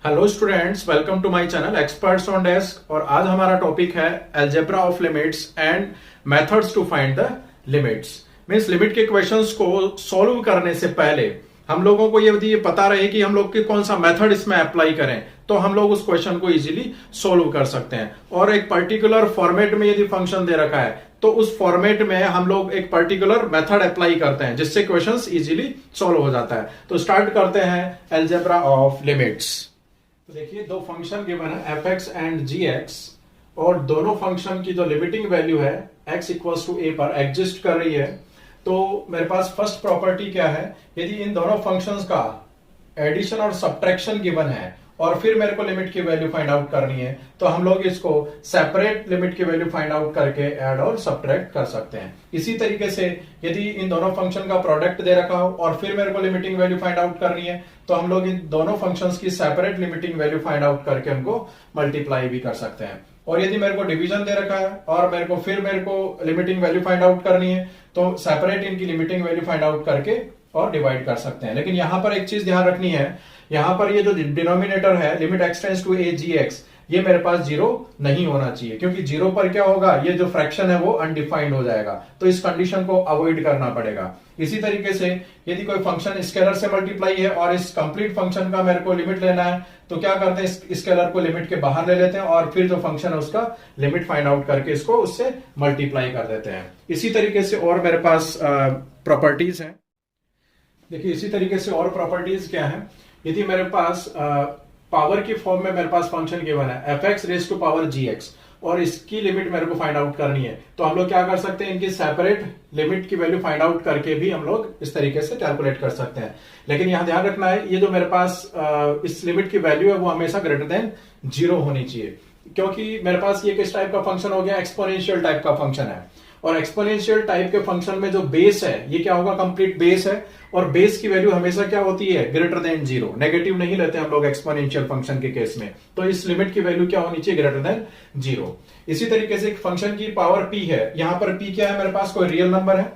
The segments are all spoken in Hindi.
Hello students, welcome to my channel experts on desk. और आज हमारा टॉपिक है algebra of limits and methods to find the limits. Means limit के क्वेश्चंस को सॉल्व करने से पहले हम लोगों को यदि ये पता रहे कि हम लोग के कौन सा मेथड इसमें अप्लाई करें तो हम लोग उस क्वेश्चन को इजीली सॉल्व कर सकते हैं। और एक पर्टिकुलर फॉर्मेट में यदि फंक्शन दे रखा है तो उस फॉर्मेट में हम लोग एक पर्टिकुलर मेथड अप्लाई करते हैं जिससे क्वेश्चंस इजीली सॉल्व हो जाता है। तो स्टार्ट करते हैं अलजेब्रा ऑफ लिमिट्स। तो देखिए, दो फंक्शन गिवन है F X and G X, और दोनों फंक्शन की जो लिमिटिंग वैल्यू है x इक्वल्स टू a पर एग्जिस्ट कर रही है। तो मेरे पास फर्स्ट प्रॉपर्टी क्या है, यदि इन दोनों फंक्शंस का एडिशन और सब्ट्रैक्शन गिवन है और फिर मेरे को लिमिट की वैल्यू फाइंड आउट करनी है तो हम लोग इसको सेपरेट लिमिट की वैल्यू फाइंड आउट करके ऐड और सब्ट्रैक्ट कर सकते हैं। इसी तरीके से यदि इन दोनों फंक्शन का प्रोडक्ट दे रखा हो और फिर मेरे को लिमिटिंग वैल्यू फाइंड आउट करनी है तो हम लोग इन दोनों फंक्शंस की separate limiting value find out करके उनको मल्टीप्लाई भी कर सकते हैं। और यदि मेरे को डिवीजन दे रखा है और मेरे को लिमिटिंग वैल्यू फाइंड आउट करनी है तो सेपरेट इनकी लिमिटिंग वैल्यू फाइंड आउट करके और डिवाइड कर सकते हैं। लेकिन यहां पर एक चीज ध्यान रखनी है, यहां पर ये जो डिनोमिनेटर है limit X tends to A G X, ये मेरे पास जीरो नहीं होना चाहिए, क्योंकि जीरो पर क्या होगा, ये जो फ्रैक्शन है वो अनडिफाइंड हो जाएगा। तो इस कंडीशन को अवॉइड करना पड़ेगा। इसी तरीके से यदि कोई फंक्शन स्केलर से मल्टीप्लाई है और इस कंप्लीट फंक्शन का मेरे को लिमिट लेना है तो क्या करते हैं, स्केलर को लिमिट के बाहर ले लेते हैं और फिर जो फंक्शन है उसका लिमिट फाइंड आउट करके इसको उससे मल्टीप्लाई कर देते हैं। इसी तरीके से और मेरे पास प्रॉपर्टीज हैं। देखिए, इसी तरीके से और प्रॉपर्टीज क्या है, यदि मेरे पास पावर की फॉर्म में मेरे पास फंक्शन गिवन है F X raise to power G X और इसकी लिमिट मेरे को फाइंड आउट करनी है तो हम लोग क्या कर सकते हैं, इनकी सेपरेट लिमिट की वैल्यू फाइंड आउट करके भी हम लोग इस तरीके से कैलकुलेट कर सकते हैं। लेकिन यहां ध्यान रखना है, ये जो मेरे पास इस लिमिट की वैल्यू है वो हमेशा ग्रेटर देन जीरो होनी चाहिए, क्योंकि मेरे पास ये किस टाइप का फंक्शन हो गया, एक्सपोनेंशियल टाइप का फंक्शन है। और एक्सपोनेंशियल टाइप के फंक्शन में जो बेस है ये क्या होगा, कंप्लीट बेस है, और बेस की वैल्यू हमेशा क्या होती है, ग्रेटर देन जीरो। नेगेटिव नहीं लेते हम लोग एक्सपोनेंशियल फंक्शन के केस में, तो इस लिमिट की वैल्यू क्या होनी चाहिए, ग्रेटर देन जीरो। इसी तरीके से एक फंक्शन की पावर p है, यहां पर p क्या है, मेरे पास कोई रियल नंबर है,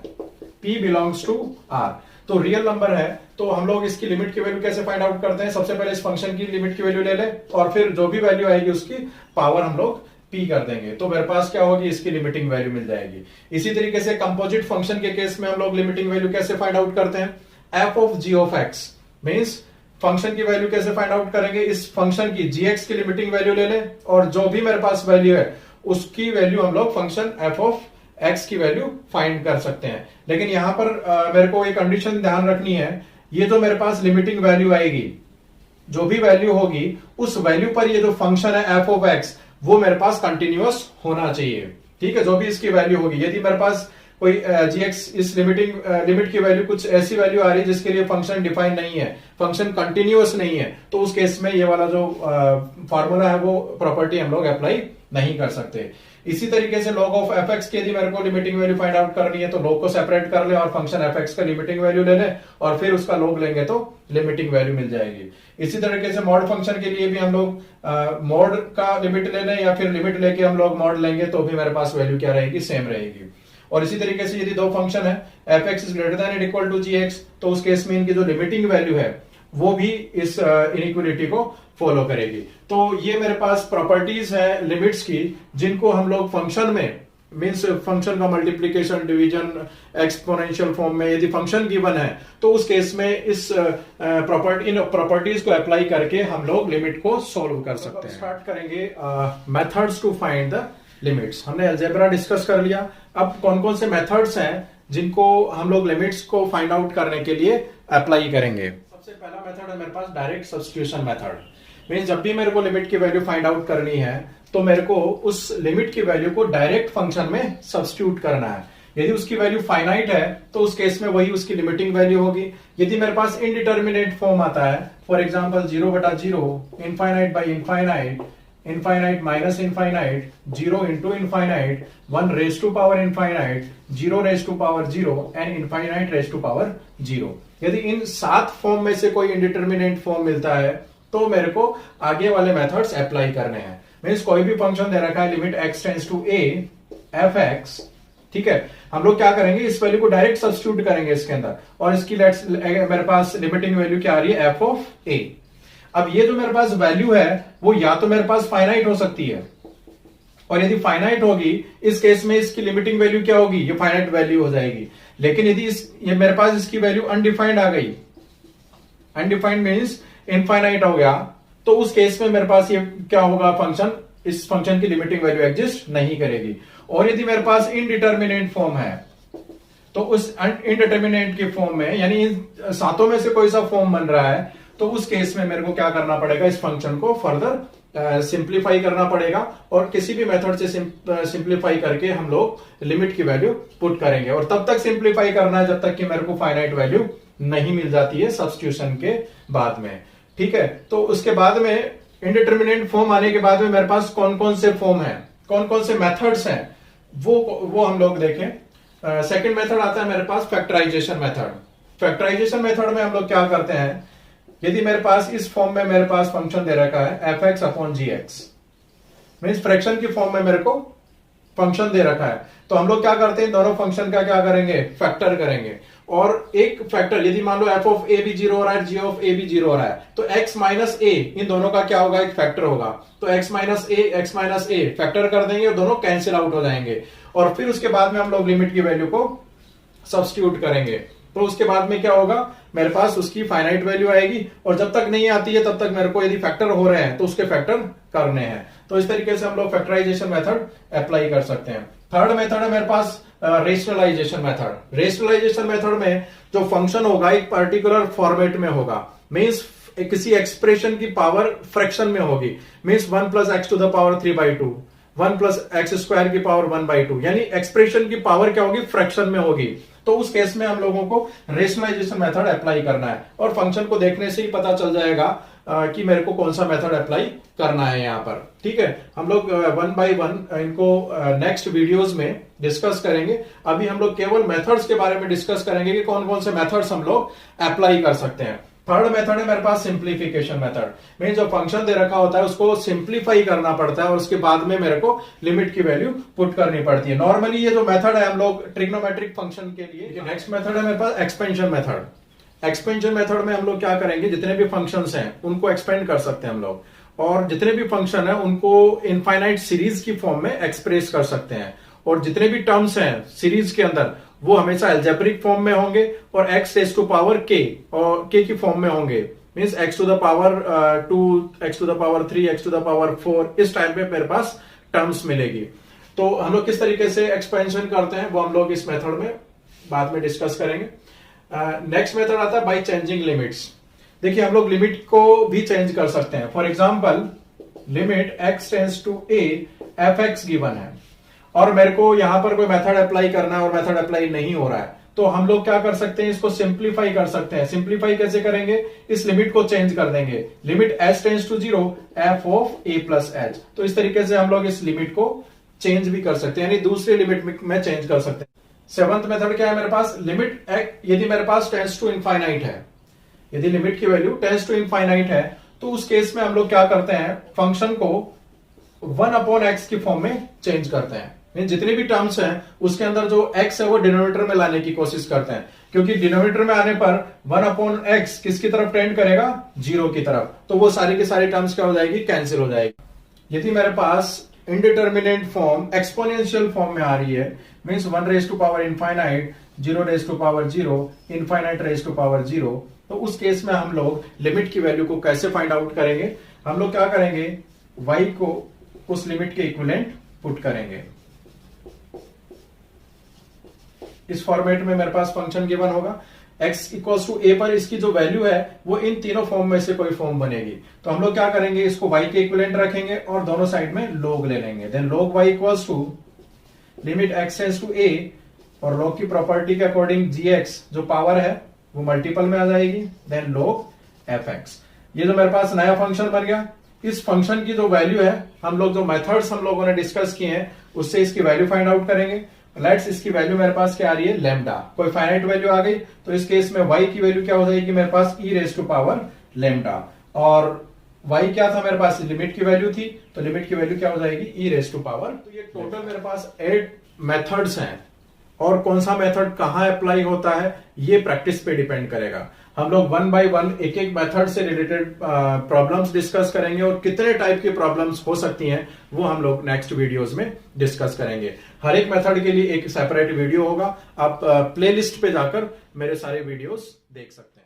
p बिलोंग्स टू r, तो रियल नंबर है तो हम लोग इसकी लिमिट की वैल्यू कैसे फाइंड आउट करते हैं, सबसे पहले इस फंक्शन की लिमिट की वैल्यू ले ले और फिर जो भी वैल्यू आएगी उसकी पावर हम लोग p कर देंगे तो मेरे पास क्या होगी, इसकी लिमिटिंग वैल्यू मिल जाएगी। इसी तरीके से कंपोजिट फंक्शन के केस में हम लोग लिमिटिंग वैल्यू कैसे फाइंड आउट करते हैं, f of g of x means function की वैल्यू कैसे फाइंड आउट करेंगे, इस फंक्शन की gx की लिमिटिंग वैल्यू ले लें और जो भी मेरे पास वैल्यू है उसकी वैल्यू हम लोग फंक्शन f ऑफ x की वैल्यू फाइंड कर सकते हैं। लेकिन यहां पर मेरे को एक कंडीशन ध्यान रखनी है, ये जो मेरे पास लिमिटिंग वैल्यू आएगी, जो भी वैल्यू होगी उस वैल्यू पर ये जो फंक्शन है f ऑफ x वो मेरे पास कंटिन्यूअस होना चाहिए। ठीक है, जो भी इसकी वैल्यू होगी, यदि मेरे पास कोई gx इस लिमिट की वैल्यू कुछ ऐसी वैल्यू आ रही है जिसके लिए फंक्शन डिफाइन नहीं है, फंक्शन कंटिन्यूअस नहीं है, तो उस केस में ये वाला जो फॉर्मूला है वो प्रॉपर्टी हम लोग अप्लाई नहीं कर सकते। इसी तरीके से log ऑफ एफ एक्स की यदि मेरे को लिमिटिंग वैल्यू फाइंड आउट करनी है तो log को सेपरेट कर ले और फंक्शन एफ एक्स का लिमिटिंग वैल्यू ले ले और फिर उसका log लेंगे तो लिमिटिंग वैल्यू मिल जाएगी। इसी तरीके से मॉड फंक्शन के लिए भी हम लोग मॉड का लिमिट ले लें या फिर लिमिट लेके हम लोग मॉड लेंगे तो भी मेरे पास वैल्यू क्या रहेगी, सेम रहेगी। और इसी तरीके से यदि दो फंक्शन है F X is greater than equal to G X तो उस केस में इनकी जो लिमिटिंग वैल्यू है वो भी इस इनइक्वालिटी को फॉलो करेगी। तो ये मेरे पास प्रॉपर्टीज है लिमिट्स की जिनको हम लोग फंक्शन में मीन्स फंक्शन का मल्टीप्लीकेशन, डिवीजन, एक्सपोनेंशियल फॉर्म में यदि फंक्शन गिवन है तो उस केस में इस इन प्रॉपर्टीज को अप्लाई करके हम लोग लिमिट को सॉल्व कर सकते हैं। स्टार्ट करेंगे methods to find the limits. हमने अलजेब्रा डिस्कस कर लिया, अब कौन कौन से मेथड्स हैं जिनको हम लोग लिमिट्स को फाइंड आउट करने के लिए अप्लाई करेंगे। सबसे पहला मेथड है मेरे पास डायरेक्ट सब्स्टिट्यूशन मेथड। मींस जब भी मेरे को लिमिट की वैल्यू फाइंड आउट करनी है तो मेरे को उस लिमिट की वैल्यू को डायरेक्ट फंक्शन में सब्स्टिट्यूट करना है। यदि उसकी वैल्यू फाइनाइट है तो उस केस में वही उसकी लिमिटिंग वैल्यू होगी। यदि मेरे पास इनडिटर्मिनेट फॉर्म आता है, for example 0/0, infinite by infinite, infinite minus infinite, 0 into infinite, 1 raise to power infinite, 0 raise to power 0 and infinite raise to power 0, यदि इन 7 फॉर्म में से कोई इनडिटर्मिनेट फॉर्म मिलता है तो मेरे को आगे वाले मेथड्स अप्लाई करने हैं। मींस कोई भी फंक्शन दे रखा है limit x tends to a F X, ठीक है, हम लोग क्या करेंगे, इस वैल्यू को डायरेक्ट सब्स्टिट्यूट करेंगे इसके अंदर और इसकी मेरे पास लिमिटिंग वैल्यू क्या आ रही है, f ऑफ a। अब ये जो मेरे पास वैल्यू है वो या तो मेरे पास फाइनाइट हो सकती है, और यदि फाइनाइट होगी इस केस में इसकी लिमिटिंग वैल्यू क्या होगी, ये फाइनाइट वैल्यू हो जाएगी। लेकिन यदि ये मेरे पास इसकी वैल्यू अनडिफाइंड आ गई, अनडिफाइंड मीन्स इनफाइनाइट हो गया, तो उस केस में मेरे पास ये क्या होगा, फंक्शन, इस फंक्शन की लिमिटिंग वैल्यू एग्जिस्ट नहीं करेगी। और यदि मेरे पास इनडिटर्मिनेट फॉर्म है, तो उस इनडिटर्मिनेट के फॉर्म में, यानी इन सातों में से कोई सा फॉर्म बन रहा है, तो उस केस में मेरे को क्या करना पड़ेगा, इस फंक्शन को फर्दर सिंप्लीफाई करना पड़ेगा, और किसी भी मेथड से सिंप्लीफाई करके हम लोग लिमिट की वैल्यू पुट करेंगे। और तब तक सिंप्लीफाई करना है जब तक कि मेरे को फाइनाइट वैल्यू नहीं मिल जाती है सब्स्टिट्यूशन के बाद में। ठीक है, तो उसके बाद में इनडिटर्मिनेट फॉर्म आने के बाद में मेरे पास कौन कौन से फॉर्म है, कौन कौन से मेथड्स हैं, वो हम लोग देखें। सेकंड मेथड आता है मेरे पास फैक्टराइजेशन मेथड। फैक्टराइजेशन मेथड में हम लोग क्या करते हैं, यदि मेरे पास इस फॉर्म में मेरे पास फंक्शन दे रखा है एफ एक्स अपॉन जी एक्स, मीन्स फ्रैक्शन की फॉर्म में मेरे को फंक्शन दे रखा है, तो हम लोग क्या करते हैं, दोनों फंक्शन का क्या करेंगे, फैक्टर करेंगे। और एक फैक्टर, यदि मान लो एफ ऑफ ए भी 0 हो रहा है, जी ऑफ ए भी 0 हो रहा है, तो एक्स माइनस ए इन दोनों का क्या होगा, एक फैक्टर होगा। तो एक्स माइनस ए फैक्टर कर देंगे और दोनों कैंसिल आउट हो जाएंगे। और फिर उसके बाद में हम लोग लिमिट की वैल्यू को सब्स्टिट्यूट करेंगे, तो उसके बाद में क्या होगा, मेरे पास उसकी फाइनाइट वैल्यू आएगी। और जब तक नहीं आती है तब तक मेरे को यदि फैक्टर हो रहे हैं तो उसके फैक्टर करने हैं। तो इस तरीके से हम लोग फैक्टराइजेशन मेथड अप्लाई कर सकते हैं। थर्ड मेथड है मेरे पास रेशनलाइजेशन मेथड। रेशनलाइजेशन मेथड में जो फंक्शन होगा एक पर्टिकुलर फॉर्मेट में होगा, मीन्स किसी एक्सप्रेशन की पावर फ्रैक्शन में होगी, means 1 plus X to the power 3/2, 1 plus X square की पावर 1/2, यानी एक्सप्रेशन की पावर क्या होगी, फ्रैक्शन में होगी। तो उस केस में हम लोगों को रेशनलाइजेशन मेथड अप्लाई करना है, और फंक्शन को देखने से ही पता चल जाएगा कि मेरे को कौन सा मेथड अप्लाई करना है यहाँ पर। ठीक है, हम लोग 1 बाय 1 इनको नेक्स्ट वीडियोस में डिस्कस करेंगे। अभी हम लोग केवल मेथड्स के बारे में डिस्कस करेंगे कि कौन कौन से मेथड्स हम लोग अप्लाई कर सकते हैं। थर्ड मेथड है मेरे पास सिंप्लीफिकेशन मेथड, मीन जो फंक्शन दे रखा होता है उसको सिंप्लीफाई करना पड़ता है और उसके बाद में मेरे को लिमिट की वैल्यू पुट करनी पड़ती है। नॉर्मली ये जो मेथड है हम लोग ट्रिग्नोमेट्रिक फंक्शन के लिए। नेक्स्ट मेथड है मेरे पास एक्सपेंशन मेथड। एक्सपेंशन मेथड में हम लोग क्या करेंगे, जितने भी फंक्शंस हैं उनको एक्सपेंड कर सकते हैं हम लोग, और जितने भी फंक्शन है उनको इनफाइनाइट सीरीज की फॉर्म में एक्सप्रेस कर सकते हैं। और जितने भी टर्म्स हैं सीरीज के अंदर वो हमेशा एल्जेब्रिक फॉर्म में होंगे और x raise to power k और k की फॉर्म में होंगे, means x to the power 2, x to the power 3, x to the power 4, इस टाइप पे मेरे पास टर्म्स मिलेगी। तो हम लोग किस तरीके से एक्सपेंशन करते हैं वो हम लोग इस मेथड में बाद में डिस्कस करेंगे। नेक्स्ट मेथड आता है बाय चेंजिंग लिमिट्स। देखिए हम लोग लिमिट को भी चेंज कर सकते हैं। For example limit x tends to a F x given है और मेरे को यहां पर कोई मेथड अप्लाई करना है और मेथड अप्लाई नहीं हो रहा है, तो हम लोग क्या कर सकते हैं, इसको सिंप्लीफाई कर सकते हैं। सिंप्लीफाई कैसे करेंगे, इस लिमिट को चेंज कर देंगे। Limit h tends to 0 f of a plus h, तो इस तरीके से हम लोग इस लिमिट को चेंज भी कर सकते हैं, यानी दूसरी लिमिट में चेंज कर सकते हैं। सेवंथ मेथड क्या है मेरे पास, लिमिट यदि मेरे पास टेंड्स टू इनफाइनाइट है, यदि लिमिट की वैल्यू टेंड्स टू इनफाइनाइट है, तो उस केस में हम लोग क्या करते हैं, फंक्शन को 1/x की फॉर्म में चेंज करते हैं। जितने भी टर्म्स हैं उसके अंदर जो x है वो डिनोमिनेटर में लाने की कोशिश करते हैं, क्योंकि डिनोमिनेटर में आने पर 1/x किसकी तरफ टेंड करेगा, 0 की तरफ, तो वो सारी की सारी टर्म्स क्या हो जाएगी, कैंसिल हो जाएगी। यदि मेरे पास इनडिटर्मिनेट फॉर्म एक्सपोनेंशियल फॉर्म में आ रही है, means 1 raise to power infinite, 0 raise to power 0, infinite raise to power 0, तो उस केस में हम लोग लिमिट की वैल्यू को कैसे फाइंड आउट करेंगे, हम लोग क्या करेंगे, y को उस लिमिट के इक्विवेलेंट पुट करेंगे। इस फॉर्मेट में मेरे पास फंक्शन गिवन होगा, x इक्वल्स टू a पर इसकी जो वैल्यू है वो इन तीनों फॉर्म में से कोई फॉर्म बनेगी। तो हम लोग क्या करेंगे, इसको y के इक्विवेलेंट रखेंगे और दोनों साइड में log ले लेंगे। Then log y equals to limit x tends to a, और log की प्रॉपर्टी के अकॉर्डिंग gx जो पावर है वो मल्टीपल में आ जाएगी, देन log fx। ये जो मेरे पास नया फंक्शन बन गया, इस फंक्शन की जो वैल्यू है हम लोग जो मेथड्स हम लोगों ने डिस्कस किए हैं उससे इसकी वैल्यू फाइंड आउट करेंगे। लेट्स इसकी वैल्यू मेरे पास क्या आ रही है, लैम्डा, कोई फाइनाइट वैल्यू आ गई, तो इस केस में y की वैल्यू क्या हो जाएगी मेरे पास, e raise to power lambda, और y क्या था मेरे पास, लिमिट की वैल्यू थी, तो लिमिट की वैल्यू क्या हो जाएगी, e रेज टू पावर। तो ये टोटल मेरे पास 8 मेथड्स हैं, और कौन सा मेथड कहां अप्लाई होता है ये प्रैक्टिस पे डिपेंड करेगा। हम लोग वन बाय वन एक एक मेथड से रिलेटेड प्रॉब्लम्स डिस्कस करेंगे और कितने टाइप की प्रॉब्लम्स हो सकती हैं वो हम लोग नेक्स्ट वीडियोस में डिस्कस करेंगे। हर एक मेथड के लिए एक सेपरेट वीडियो होगा, आप प्लेलिस्ट पे जाकर मेरे सारे वीडियोस देख सकते हैं।